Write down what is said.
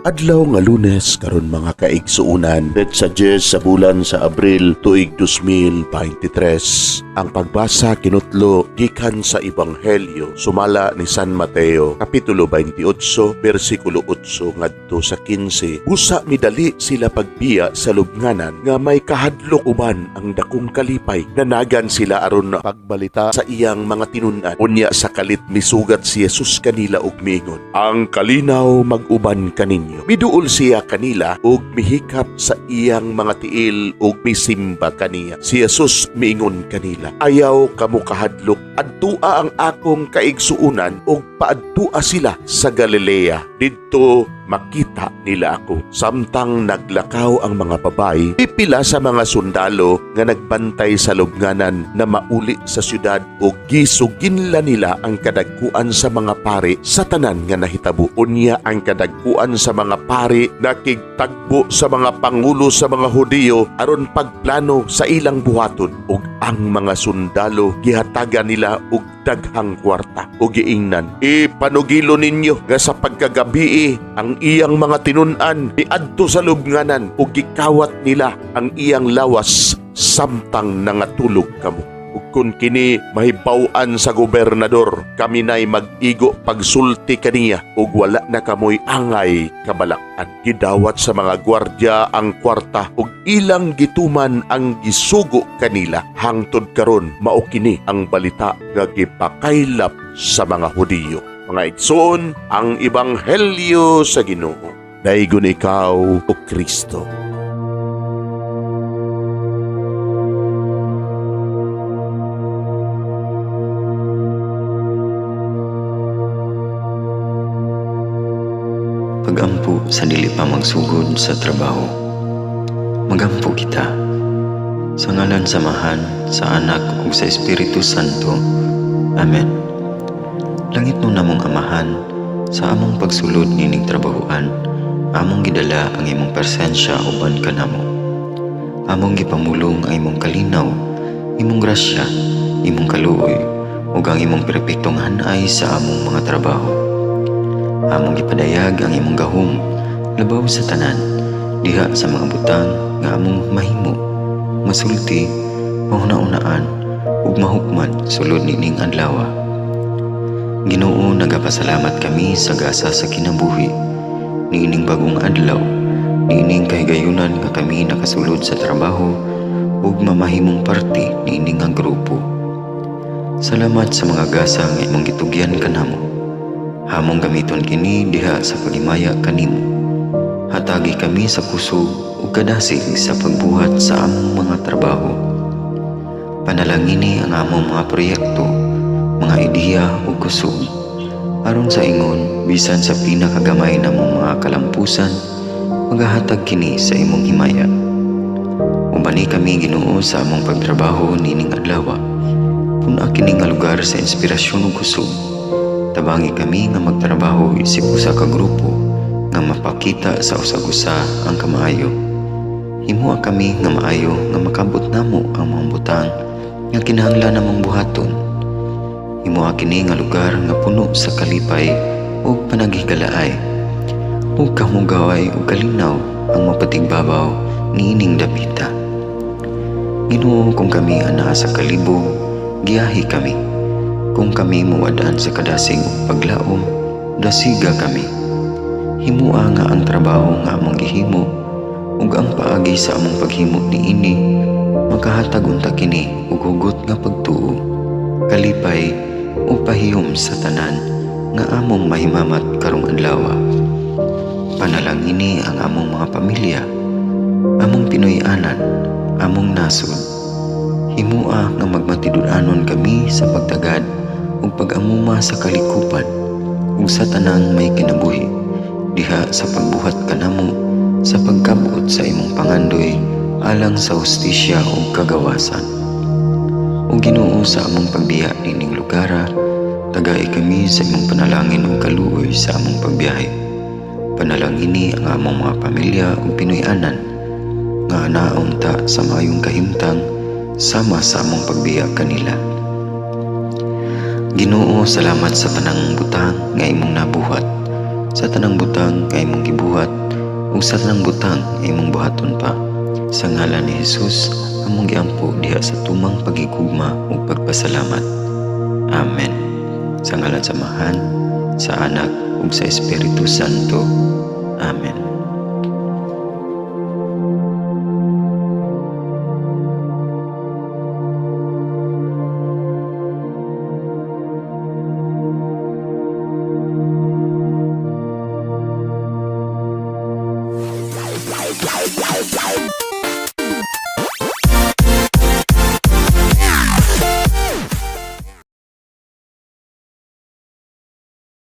Adlaw nga Lunes karon mga kaigsuunan, sa 10 sa bulan sa Abril tuig 2023. Ang pagbasa kinutlo gikan sa Ebanghelyo sumala ni San Mateo kapitulo 28 bersikulo 8 ngadto sa 15. Busa midali sila pagbiya sa lubnganan nga may kahadlok uban ang dakong kalipay. Nanagan sila aron pagbalita sa iyang mga tinun-an. Unya sa kalit misugat si Jesus kanila og miingon, ang kalinaw mag-uban kaninyo. Miduol siya kanila ug mihikap sa iyang mga tiil ug misimba kaniya. Si Jesus miingon kanila, ayaw kamo kahadlok, adtua ang akong kaigsuunan ug paadtua sila sa Galilea. Didto makita nila ako. Samtang naglakaw ang mga babay, pipila sa mga sundalo nga nagbantay sa lubnganan na mauli sa syudad ug gisuginla nila ang kadagkuan sa mga pari sa tanan nga nahitabo. Unya ang kadagkuan sa mga pari nakigtagbo sa mga pangulo sa mga Hudiyo aron pagplano sa ilang buhaton, ug ang mga sundalo gihatagan nila og daghang kwarta ug giingnan, ipanugilo ninyo nga sa pagkagabi ang iyang mga tinun-an niadto sa lubnganan ug gikawat nila ang iyang lawas samtang nangatulog kamo. Ug kun kini mahibaw-an sa gobernador, kami nay mag-igo pagsulti kaniya ug wala na kamoy angay kabalakan. Gidawat sa mga gwardya ang kwarta ug ilang gituman ang gisugo kanila. Hangtod karon mao kini ang balita nga gipakaylap sa mga Hudiyo. Mga igsoon, ang Ebanghelyo sa Ginoo. Daygon ikaw o Kristo. Pagampo sa dili pa magsugod sa trabaho. Magampo kita. Sa ngalan samahan, sa Anak ug sa Espiritu Santo. Amen. Langit no namong Amahan, sa among pagsulod nining trabahoan, among gidala ang imong presensya uban kanamo. Among gipamulong ang imong kalinaw, imong grasya, imong kaluoy, ug ang imong perpektong hanay sa among mga trabaho. Among gipadayag ang imong gahom labaw sa tanan, diha sa mga butang nga among mahimo, masulti, mahuna-unaan, ug mahukman sulod nining adlaw. Ginoo, nagapasalamat kami sa gasa sa kinabuhi niining bagong adlaw, niining kahigayunan nga kami nakasulod sa trabaho ug mamahimong parte niining nga grupo. Salamat sa mga gasa nga imong gitugyan kanamo. Hamong gamiton kini diha sa pagimaya kanimo. Hatagi kami sa kusog ug kadasig sa pagbuhat sa among mga trabaho. Panalangini ang among mga proyekto, mga ideya ug kusog, aron sa ingon bisan sa pinakagamay namong mga kalampusan, magahatag kini sa imong himaya. Ubani kami Ginoo sa among pagtrabaho nining adlaw. Puna kini nga lugar sa inspirasyon ug kusog. Tabangi kami nga magtrabaho isip usa ka grupo nga mapakita sa usag-usa ang kamaayo. Himuha kami nga maayo nga makabot namo ang mga butang nga kinahanglan namong buhaton. Himuha kini nga lugar nga puno sa kalipay ug panagihikalaay. Ug kamugaway ug kalinaw ang mapatigbabaw niining dapita. Ginoo, kung kami ana sa kalibog, giyahi kami. Kung kami muwadaan sa kadasig ug paglaom, dasiga kami. Himua nga ang trabaho nga among gihimo ug ang paagi sa among paghimo niini makahatag unta kini og hugot nga pagtuo, kalipay ug pahiyom sa tanan nga among mahimamat karong adlaw. Panalangini ang among mga pamilya, among Pinoy-anan, among nasod. Himua nga magmatidud-anon kami sa pagtagad ug pag-amuma sa kalikupan ug sa tanang may kinabuhi, diha sa pagbuhat kanamo sa pagkabot sa imong pangandoy alang sa hustisya ug kagawasan. O Ginoo, sa among pagbiya nining lugara, tagay kami sa imong panalangin ug kaluoy sa among pagbiyahe. Panalangini ang among mga pamilya ug Pinoy-anan nga anaunta sa mayong kahimtang sama sa among pagbiya kanila. Ginoo, salamat sa tanang butang nga imong nabuhat, sa tanang butang kay imong gibuhat ug sa tanang butang imong buhaton pa. Sa ngalan ni Jesus among giampo diha sa tumang pagigugma ug pagpasalamat. Amen. Sa ngalan sa Amahan, sa Anak ug sa Espiritu Santo. Amen. Live.